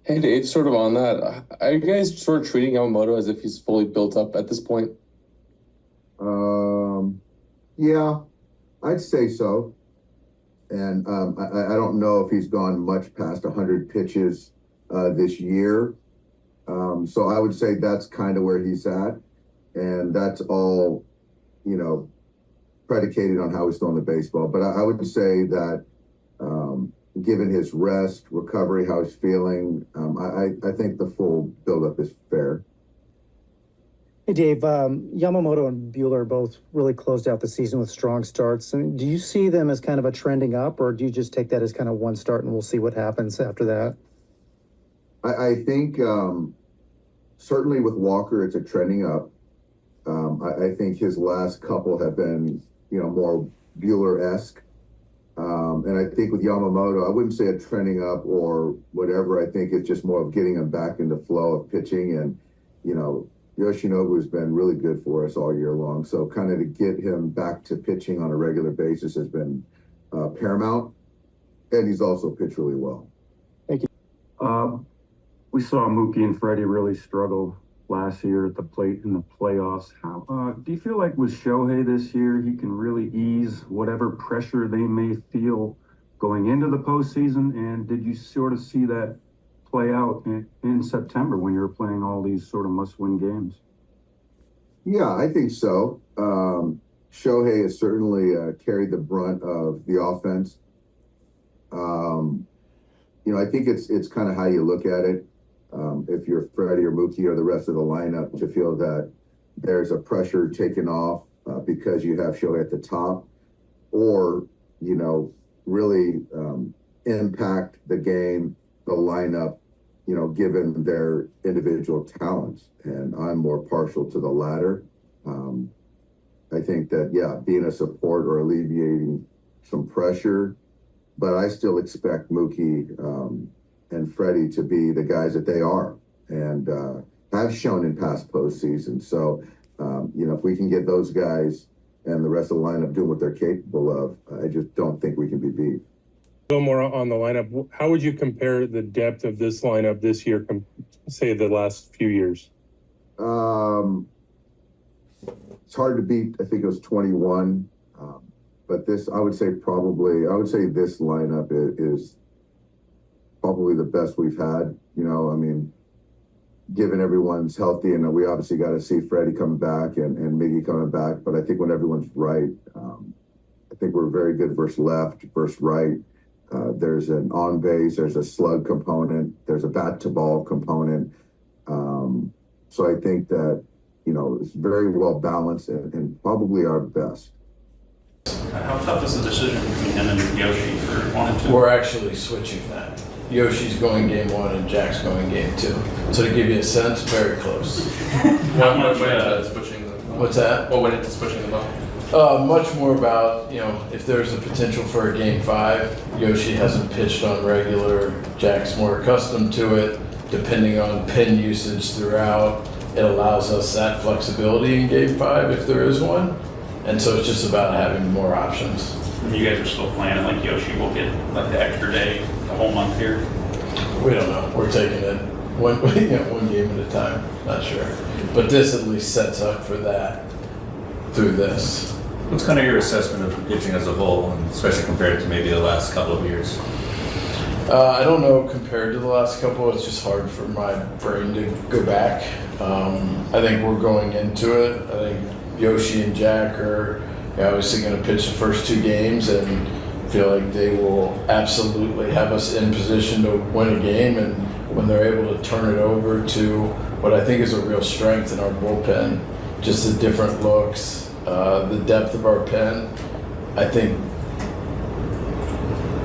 Hey, it's sort of on that. Are you guys sort of treating Yamamoto as if he's fully built up at this point? Um, yeah, I'd say so. And I don't know if he's gone much past 100 pitches this year. So I would say that's kind of where he's at. And that's all, you know, predicated on how he's throwing the baseball. But I would say that given his rest, recovery, how he's feeling, I think the full buildup is fair. Hey, Dave, Yamamoto and Buehler both really closed out the season with strong starts. I mean, do you see them as kind of a trending up, or do you just take that as kind of one start and we'll see what happens after that? I think certainly with Walker, it's a trending up. I think his last couple have been, more Bueller-esque. And I think with Yamamoto, I wouldn't say a trending up or whatever. I think it's just more of getting him back into flow of pitching. And, Yoshinobu has been really good for us all year long. So kind of to get him back to pitching on a regular basis has been paramount. And he's also pitched really well. Thank you. We saw Mookie and Freddie really struggle last year at the plate in the playoffs. How do you feel like with Shohei this year, he can really ease whatever pressure they may feel going into the postseason? And did you sort of see that play out in September when you were playing all these sort of must-win games? Yeah, I think so. Shohei has certainly carried the brunt of the offense. I think it's kind of how you look at it. If you're Freddie or Mookie or the rest of the lineup, to feel that there's a pressure taken off because you have Shohei at the top, or really impact the game, the lineup, given their individual talents. And I'm more partial to the latter. I think that, being a support or alleviating some pressure, but I still expect Mookie and Freddie to be the guys that they are and have shown in past postseasons. So, if we can get those guys and the rest of the lineup doing what they're capable of, I just don't think we can be beat. A little more on the lineup. How would you compare the depth of this lineup this year, say the last few years? It's hard to beat. I think it was 21. But I would say this lineup is probably the best we've had. Given everyone's healthy, and we obviously got to see Freddie coming back and Miggy coming back. But I think when everyone's right, I think we're very good versus left, versus right. There's an on base, there's a slug component, there's a bat to ball component. So I think that, it's very well balanced and probably our best. How tough is the decision between him and Yoshi for 1 and 2? We're actually switching that. Yoshi's going game 1 and Jack's going game 2. So to give you a sense, very close. How much switching them? What's that? What went into switching them up? Much more about, if there's a potential for a game 5, Yoshi hasn't pitched on regular. Jack's more accustomed to it. Depending on pin usage throughout, it allows us that flexibility in game 5 if there is one. And so it's just about having more options. You guys are still planning like Yoshi will get like the extra day, the whole month here? We don't know. We're taking it one game at a time. Not sure. But this at least sets up for that through this. What's kind of your assessment of pitching as a whole, and especially compared to maybe the last couple of years? I don't know compared to the last couple. It's just hard for my brain to go back. I think we're going into it. I think Yoshi and Jack are obviously going to pitch the first 2 games and feel like they will absolutely have us in position to win a game. And when they're able to turn it over to what I think is a real strength in our bullpen, just the different looks, the depth of our pen, I think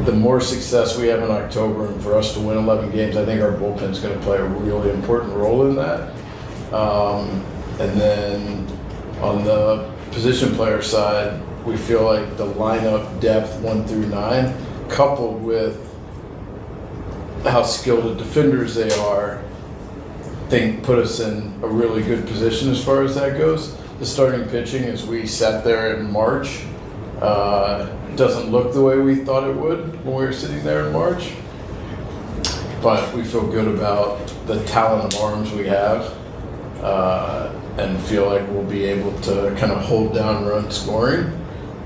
the more success we have in October and for us to win 11 games, I think our bullpen is going to play a really important role in that. And then on the position player side, we feel like the lineup depth 1 through 9, coupled with how skilled the defenders they are, I think put us in a really good position as far as that goes. The starting pitching, as we sat there in March, doesn't look the way we thought it would when we were sitting there in March. but we feel good about the talent of arms we have, and feel like we'll be able to kind of hold down run scoring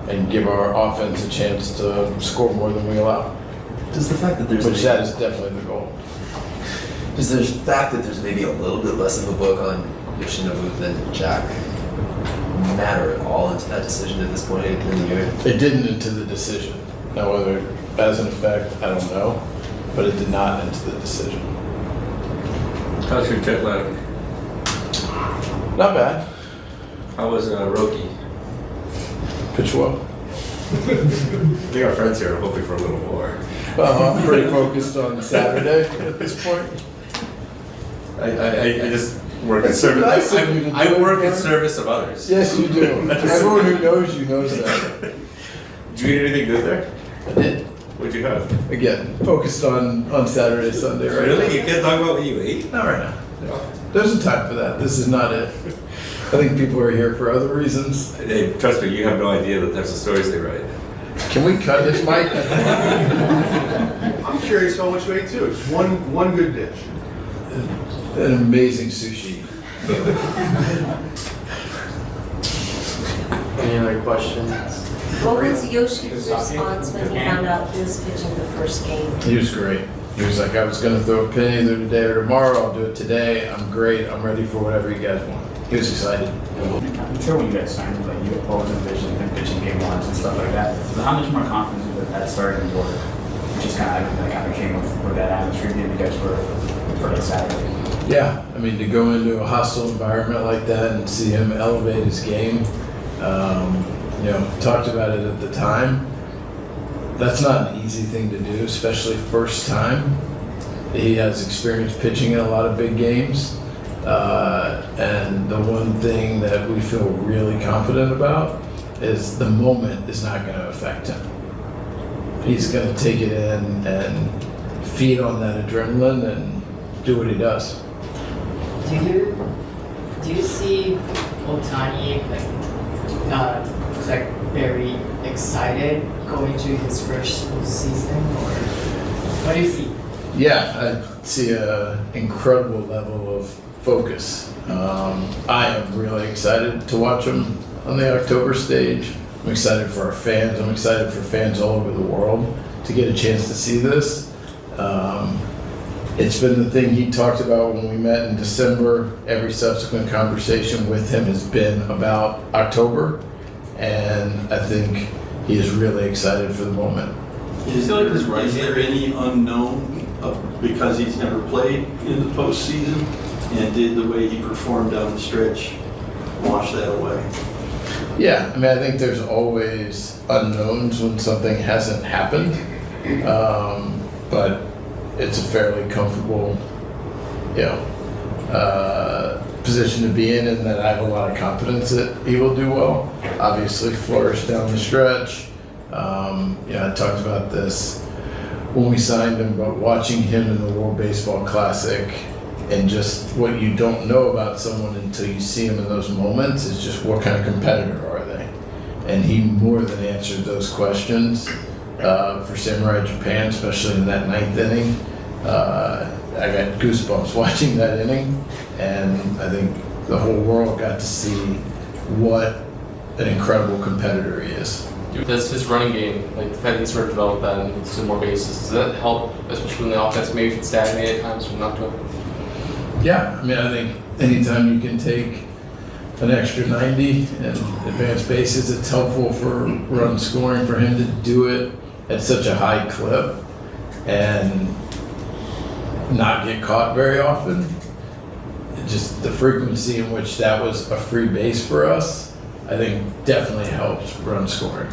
and give our offense a chance to score more than we allow. Does the fact that there's That is definitely the goal. Does the fact that there's maybe a little bit less of a book on Yoshinobu than Jack matter at all into that decision at this point in the year? It didn't into the decision. Now, whether it has an effect, I don't know, but it did not into the decision. How's your jet lag? Not bad. How was Roki? Pitch well. We are friends here, hoping for a little more. I'm pretty focused on Saturday at this point. I just work in That's service. nice of you to do I work in it, service of others. Yes, you do. Everyone who knows you knows that. Did you eat anything good there? I did. What'd you have? Again, focused on Saturday, Sunday, right? Really? You can't talk about what you ate? Not right now. There's a time for that. This is not it. I think people are here for other reasons. Hey, trust me, you have no idea the types of stories they write. Can we cut this, Mike? I'm curious how much you ate too. Just one good dish. An amazing sushi. Any other questions? What was Yoshi's response when he found out he was pitching the first game? He was great. He was like, I was going to throw a pin either today or tomorrow. I'll do it today. I'm great. I'm ready for whatever you guys want. He was excited. I'm sure when you guys signed, like you always envisioned him pitching game ones and stuff like that. So how much more confidence with that starting order? Which is kind of came with that atmosphere that you guys were pretty excited. Yeah, I mean, to go into a hostile environment like that and see him elevate his game, talked about it at the time. That's not an easy thing to do, especially first time. He has experience pitching in a lot of big games. And the one thing that we feel really confident about is the moment is not going to affect him. He's going to take it in and feed on that adrenaline and do what he does. Do you see Otani very excited going to his first season, or what do you see? Yeah, I see an incredible level of focus. I am really excited to watch him on the October stage. I'm excited for our fans. I'm excited for fans all over the world to get a chance to see this. It's been the thing he talked about when we met in December. Every subsequent conversation with him has been about October, and I think he is really excited for the moment. Is there any unknown because he's never played in the postseason, and did the way he performed down the stretch wash that away? Yeah, I mean, I think there's always unknowns when something hasn't happened, but it's a fairly comfortable, position to be in that I have a lot of confidence that he will do well. Obviously, flourish down the stretch. I talked about this when we signed him, but watching him in the World Baseball Classic and just what you don't know about someone until you see him in those moments is just what kind of competitor are they? And he more than answered those questions for Samurai Japan, especially in that 9th inning. I got goosebumps watching that inning, and I think the whole world got to see what an incredible competitor he is. Does his running game, like the fact that he's sort of developed that and some more bases, does that help, especially when the offense maybe can stagnate at times from not doing? Yeah, I mean, I think anytime you can take an extra 90 and advance bases, it's helpful for run scoring. For him to do it at such a high clip and not get caught very often, just the frequency in which that was a free base for us, I think definitely helps run scoring.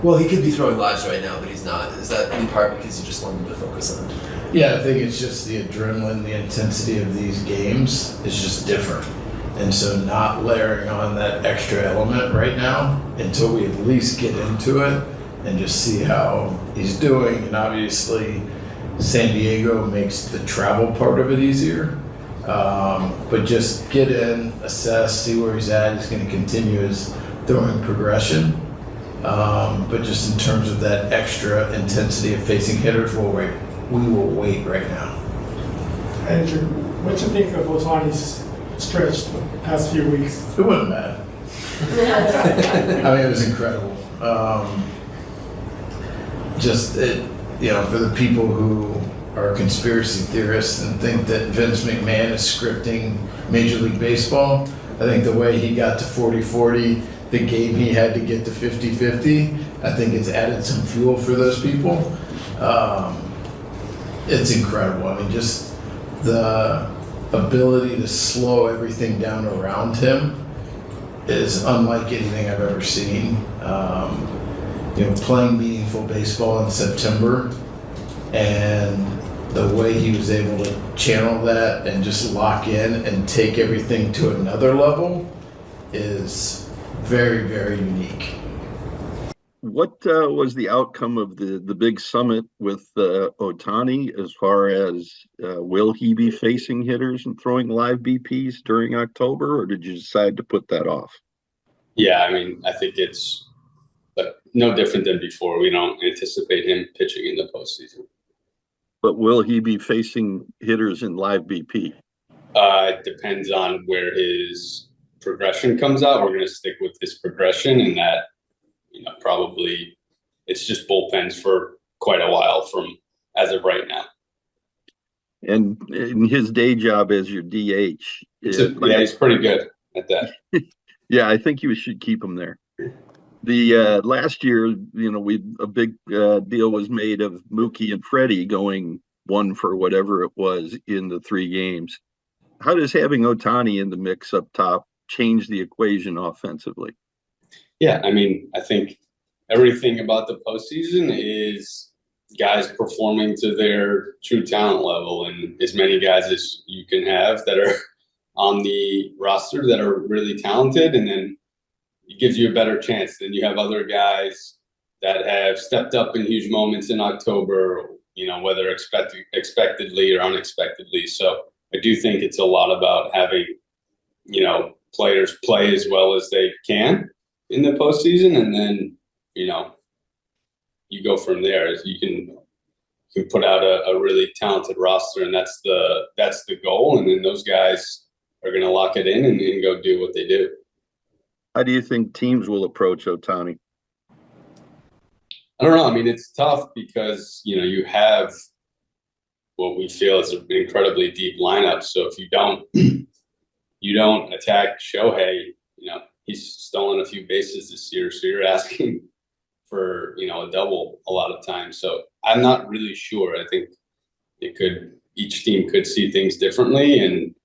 Well, he could be throwing lives right now, but he's not. Is that in part because you just want him to focus on it? Yeah, I think it's just the adrenaline, the intensity of these games is just different. And so not layering on that extra element right now until we at least get into it and just see how he's doing. And obviously San Diego makes the travel part of it easier. But just get in, assess, see where he's at. He's going to continue his throwing progression. But just in terms of that extra intensity of facing hitters, we will wait right now. Andrew, what do you think of Otani's stretch the past few weeks? It wasn't bad. I mean, it was incredible. For the people who are conspiracy theorists and think that Vince McMahon is scripting Major League Baseball, I think the way he got to 40-40, the game he had to get to 50-50, I think it's added some fuel for those people. It's incredible. I mean, just the ability to slow everything down around him is unlike anything I've ever seen. Playing meaningful baseball in September and the way he was able to channel that and just lock in and take everything to another level is very, very unique. What was the outcome of the big summit with Otani as far as will he be facing hitters and throwing live BPs during October, or did you decide to put that off? Yeah, I mean, I think it's no different than before. We don't anticipate him pitching in the postseason. But will he be facing hitters in live BP? It depends on where his progression comes out. We're going to stick with his progression, and that, probably it's just bullpens for quite a while from as of right now. And in his day job as your DH, he's pretty good at that. Yeah, I think you should keep him there. The last year, a big deal was made of Mookie and Freddie going 1 for whatever it was in the 3 games. How does having Otani in the mix up top change the equation offensively? Yeah, I mean, I think everything about the postseason is guys performing to their true talent level, and as many guys as you can have that are on the roster that are really talented, and then it gives you a better chance. Then you have other guys that have stepped up in huge moments in October, whether expectedly or unexpectedly. So I do think it's a lot about having, players play as well as they can in the postseason, and then, you go from there. You can put out a really talented roster, and that's the goal. And then those guys are going to lock it in and go do what they do. How do you think teams will approach Otani? I don't know. I mean, it's tough because, you have what we feel is an incredibly deep lineup. So if you don't attack Shohei, he's stolen a few bases this year. So you're asking for, a double a lot of times. So I'm not really sure. I think each team could see things differently, and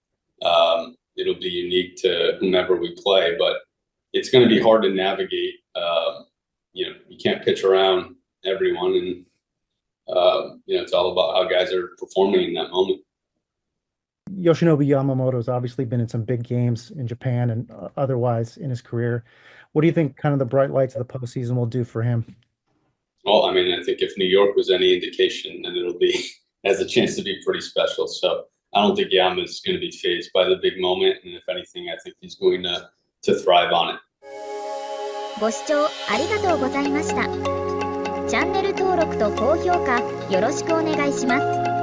it'll be unique to whomever we play, but it's going to be hard to navigate. You can't pitch around everyone, and it's all about how guys are performing in that moment. Yoshinobu Yamamoto's obviously been in some big games in Japan and otherwise in his career. What do you think kind of the bright lights of the postseason will do for him? Well, I mean, I think if New York was any indication, then has a chance to be pretty special. So I don't think Yama's going to be fazed by the big moment, and if anything, I think he's going to thrive on it. ご視聴ありがとうございました。チャンネル登録と高評価よろしくお願いします。